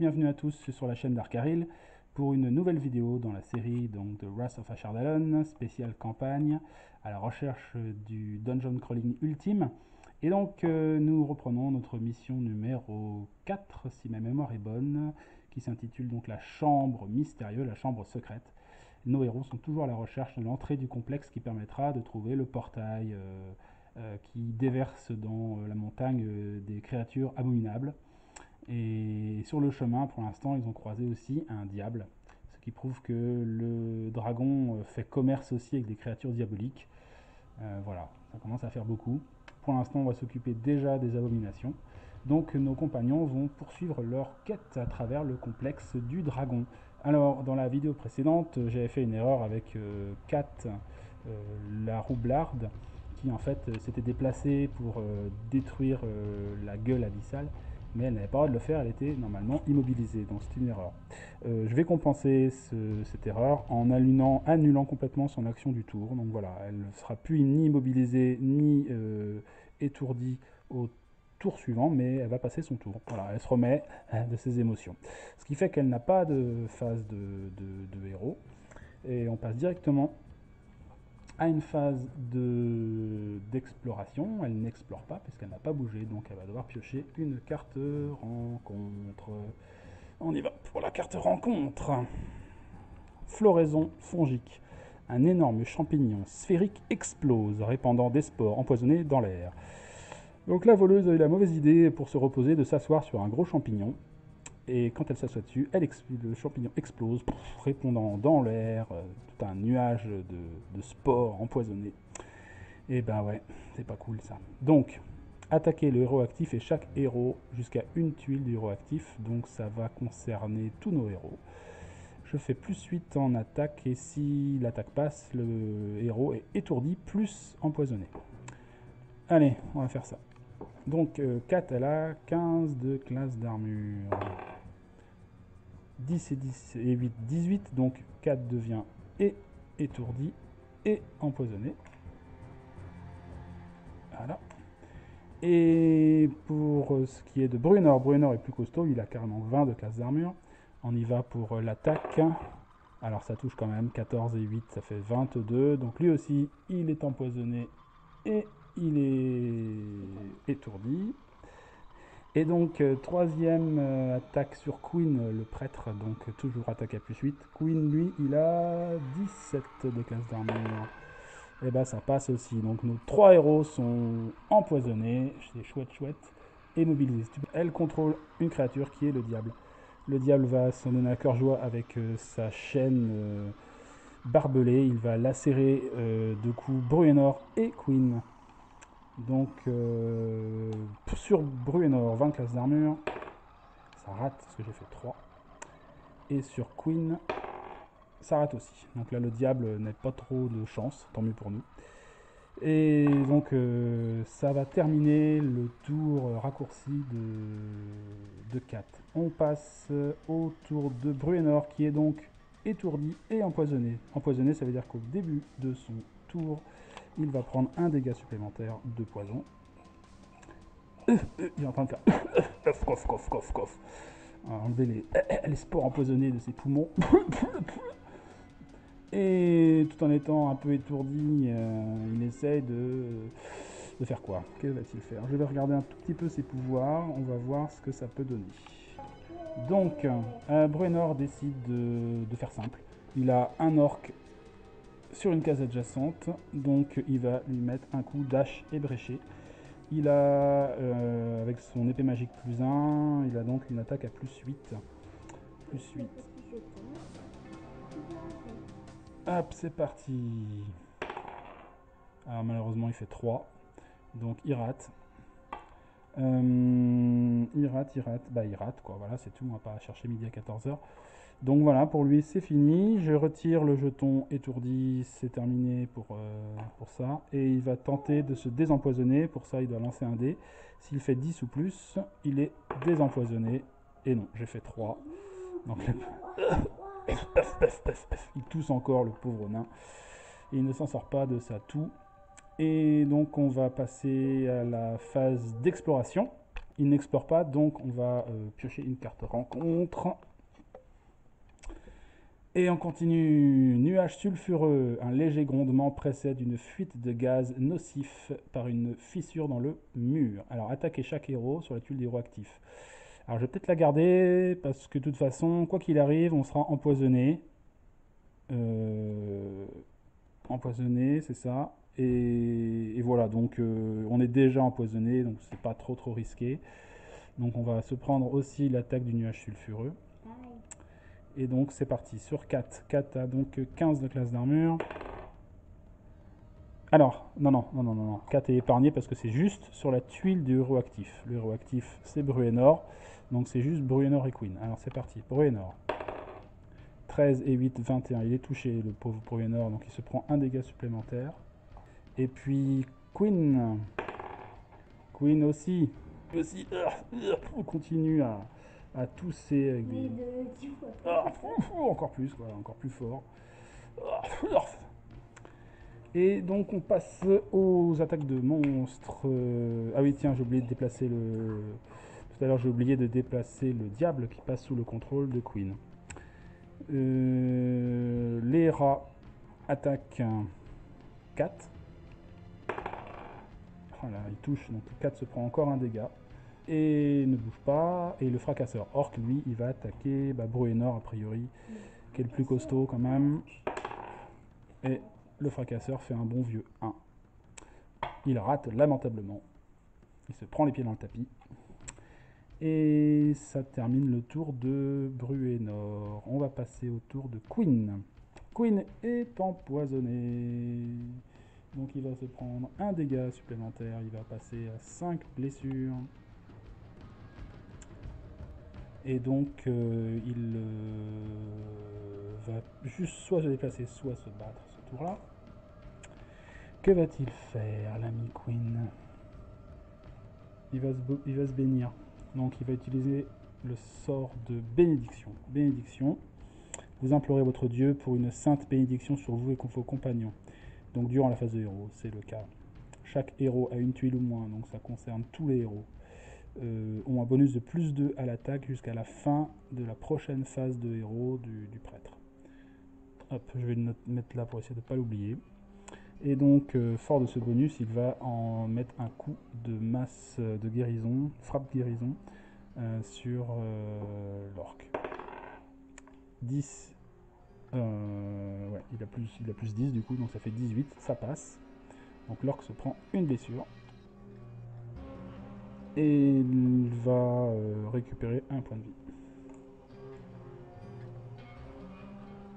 bienvenue à tous sur la chaîne d'Arkaril pour une nouvelle vidéo dans la série donc, de Wrath of Ashardalon, spéciale campagne à la recherche du dungeon crawling ultime. Et donc nous reprenons notre mission numéro 4, si ma mémoire est bonne, qui s'intitule donc la chambre mystérieuse, la chambre secrète. Nos héros sont toujours à la recherche de l'entrée du complexe qui permettra de trouver le portail qui déverse dans la montagne des créatures abominables. Et sur le chemin, pour l'instant, ils ont croisé aussi un diable, ce qui prouve que le dragon fait commerce aussi avec des créatures diaboliques. Voilà, ça commence à faire beaucoup. Pour l'instant, on va s'occuper déjà des abominations. Donc nos compagnons vont poursuivre leur quête à travers le complexe du dragon. Alors, dans la vidéo précédente, j'avais fait une erreur avec Kat, la roublarde, qui en fait s'était déplacée pour détruire la gueule abyssale, mais elle n'avait pas le droit de le faire, elle était normalement immobilisée, donc c'est une erreur. Je vais compenser cette erreur en annulant complètement son action du tour, donc voilà, elle ne sera plus ni immobilisée ni étourdie au tour suivant, mais elle va passer son tour. Voilà, elle se remet de ses émotions. Ce qui fait qu'elle n'a pas de phase de héros, et on passe directement à une phase d'exploration. Elle n'explore pas puisqu'elle n'a pas bougé, donc elle va devoir piocher une carte rencontre. On y va pour la carte rencontre. Floraison fongique. Un énorme champignon sphérique explose, répandant des spores empoisonnés dans l'air. Donc la voleuse a eu la mauvaise idée pour se reposer de s'asseoir sur un gros champignon. Et quand elle s'assoit dessus, le champignon explose, répondant dans l'air tout un nuage de spores empoisonnés. Et ben ouais, c'est pas cool ça. Donc, attaquer le héros actif et chaque héros jusqu'à une tuile du héros actif. Donc ça va concerner tous nos héros. Je fais plus 8 en attaque et si l'attaque passe, le héros est étourdi plus empoisonné. Allez, on va faire ça. Donc 4, elle a 15 de classe d'armure. 10 et 10 et 8, 18, donc 4 devient et étourdi et empoisonné. Voilà. Et pour ce qui est de Bruenor, Bruenor est plus costaud, il a carrément 20 de classe d'armure. On y va pour l'attaque. Alors ça touche quand même, 14 et 8, ça fait 22. Donc lui aussi, il est empoisonné et il est étourdi. Et donc, troisième attaque sur Queen, le prêtre, donc toujours attaque à plus 8. Queen, lui, il a 17 de classe d'armure. Et bah, ça passe aussi. Donc, nos trois héros sont empoisonnés. C'est chouette, chouette. Et mobilisés. Elle contrôle une créature qui est le diable. Le diable va s'en donner à cœur joie avec sa chaîne barbelée. Il va lacérer de coups Bruenor et Queen. Donc, sur Bruenor, 20 classes d'armure, ça rate parce que j'ai fait 3. Et sur Queen, ça rate aussi. Donc là, le diable n'a pas trop de chance, tant mieux pour nous. Et donc, ça va terminer le tour raccourci de 4. On passe au tour de Bruenor, qui est donc étourdi et empoisonné. Empoisonné, ça veut dire qu'au début de son tour, il va prendre un dégât supplémentaire de poison. Il est en train de faire cough, cough, cough, cough. On va enlever les spores empoisonnés de ses poumons. Et tout en étant un peu étourdi, il essaye de faire quoi? Que va-t-il faire? Je vais regarder un tout petit peu ses pouvoirs. On va voir ce que ça peut donner. Donc, Bruenor décide de faire simple. Il a un orc sur une case adjacente, donc il va lui mettre un coup d'hache ébréché. Il a, avec son épée magique plus 1, il a donc une attaque à plus 8. Plus 8. Hop, c'est parti. Alors malheureusement il fait 3, donc il rate. Il rate quoi, voilà c'est tout, on va pas chercher midi à 14h. Donc voilà, pour lui c'est fini, je retire le jeton étourdi, c'est terminé pour ça. Et il va tenter de se désempoisonner, pour ça il doit lancer un dé. S'il fait 10 ou plus, il est désempoisonné. Et non, j'ai fait 3. Donc il tousse encore le pauvre nain. Et il ne s'en sort pas de sa toux. Et donc on va passer à la phase d'exploration. il n'explore pas, donc on va piocher une carte rencontre. Et on continue. Nuage sulfureux. Un léger grondement précède une fuite de gaz nocif par une fissure dans le mur. Alors, attaquez chaque héros sur la tuile d'héros actif. Alors, je vais peut-être la garder parce que de toute façon, quoi qu'il arrive, on sera empoisonné. Empoisonné, c'est ça. Et voilà, donc on est déjà empoisonné, donc c'est pas trop risqué. Donc on va se prendre aussi l'attaque du nuage sulfureux. Et donc c'est parti, sur 4. 4 a donc 15 de classe d'armure. Alors, non. 4 est épargné parce que c'est juste sur la tuile du héros actif. Le héros actif, c'est Bruenor. Donc c'est juste Bruenor et Queen. Alors c'est parti, Bruenor. 13 et 8, 21. Il est touché, le pauvre Bruenor, donc il se prend un dégât supplémentaire. Et puis Queen. Queen aussi. On continue à tousser avec des... encore plus, voilà, encore plus fort. Et donc on passe aux attaques de monstres. Ah oui, tiens, j'ai oublié de déplacer le... Tout à l'heure, j'ai oublié de déplacer le diable qui passe sous le contrôle de Queen. Les rats attaquent 4. Voilà, il touche, donc 4 se prend encore un dégât. Et ne bouge pas. Et le fracasseur orc, lui, il va attaquer Bruenor, a priori, qui est le plus costaud quand même. Et le fracasseur fait un bon vieux 1. Il rate lamentablement. Il se prend les pieds dans le tapis. Et ça termine le tour de Bruenor. On va passer au tour de Queen. Queen est empoisonné. Donc il va se prendre un dégât supplémentaire. Il va passer à 5 blessures. Et donc il va juste soit se déplacer, soit se battre ce tour-là. Que va-t-il faire, l'ami Queen? Il va se bénir. Donc il va utiliser le sort de bénédiction. Bénédiction. Vous implorez votre dieu pour une sainte bénédiction sur vous et vos compagnons. Donc durant la phase de héros, c'est le cas. Chaque héros a une tuile ou moins, donc ça concerne tous les héros. Ont un bonus de plus 2 à l'attaque jusqu'à la fin de la prochaine phase de héros du prêtre. Hop, je vais le mettre là pour essayer de ne pas l'oublier. Et donc, fort de ce bonus, il va en mettre un coup de masse de guérison, frappe guérison, sur l'orc. 10. Ouais, il a plus 10 du coup, donc ça fait 18, ça passe. Donc l'orc se prend une blessure. Et il va récupérer un point de vie.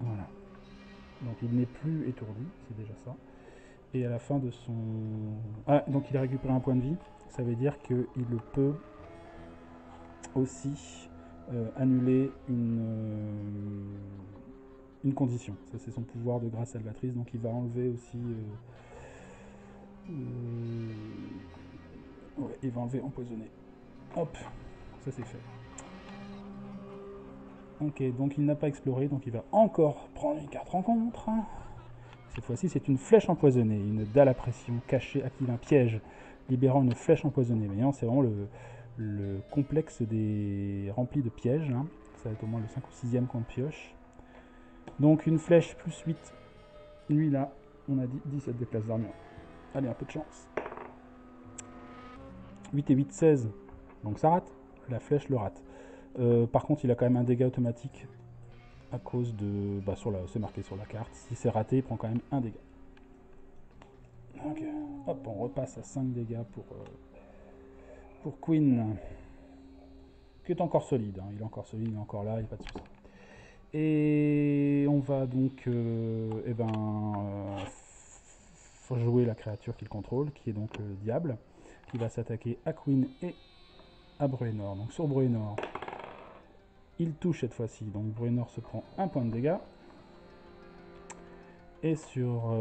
Voilà. Donc il n'est plus étourdi, c'est déjà ça. Et à la fin de son... Ah, donc il a récupéré un point de vie. Ça veut dire qu'il peut aussi annuler une condition. Ça, c'est son pouvoir de grâce salvatrice. Donc il va enlever aussi... ouais, il va enlever empoisonné. Hop, ça c'est fait. Ok, donc il n'a pas exploré, donc il va encore prendre une carte rencontre. Cette fois-ci, c'est une flèche empoisonnée, une dalle à pression cachée active un piège, libérant une flèche empoisonnée. Mais c'est vraiment le complexe des remplis de pièges. Hein. Ça va être au moins le 5 ou 6e qu'on pioche. Donc une flèche plus 8. Lui là, on a dit 17 de classe d'armure. Allez, un peu de chance. 8 et 8, 16. Donc ça rate. La flèche le rate. Par contre, il a quand même un dégât automatique à cause de... c'est marqué sur la carte. Si c'est raté, il prend quand même un dégât. Ok. Hop, on repasse à 5 dégâts pour Queen. Qui est encore solide. Hein. Il est encore solide, il est encore là, il n'y a pas de souci. Et on va donc jouer la créature qu'il contrôle, qui est donc le diable, qui va s'attaquer à Queen et à Bruenor. Donc sur Bruenor, il touche cette fois-ci, donc Bruenor se prend un point de dégâts. Et sur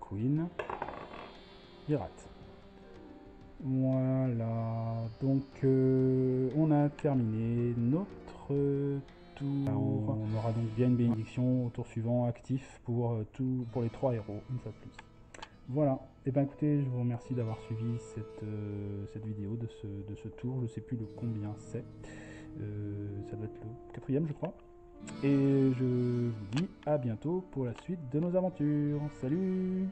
Queen, il rate. Voilà, donc on a terminé notre tour. On aura donc bien une bénédiction au tour suivant, actif pour les 3 héros, une fois de plus. Voilà, et ben écoutez, je vous remercie d'avoir suivi cette vidéo de ce tour, je sais plus le combien c'est, ça doit être le quatrième je crois. Et je vous dis à bientôt pour la suite de nos aventures. Salut!